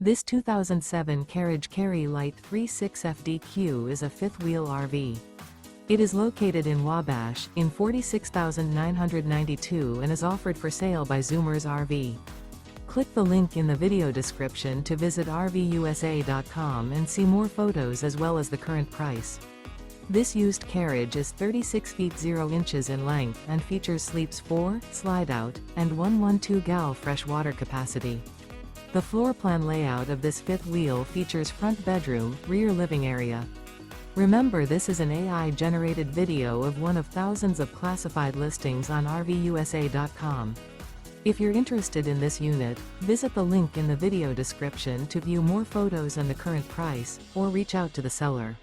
This 2007 Carriage Carri-Lite 36FDQ is a fifth-wheel RV. It is located in Wabash, in 46,992 and is offered for sale by Zoomers RV. Click the link in the video description to visit RVUSA.com and see more photos as well as the current price. This used carriage is 36 feet 0 inches in length and features sleeps 4, Slideout, and 112 gal fresh water capacity. The floor plan layout of this fifth wheel features front bedroom, rear living area. Remember, this is an AI-generated video of one of thousands of classified listings on RVUSA.com. If you're interested in this unit, visit the link in the video description to view more photos and the current price, or reach out to the seller.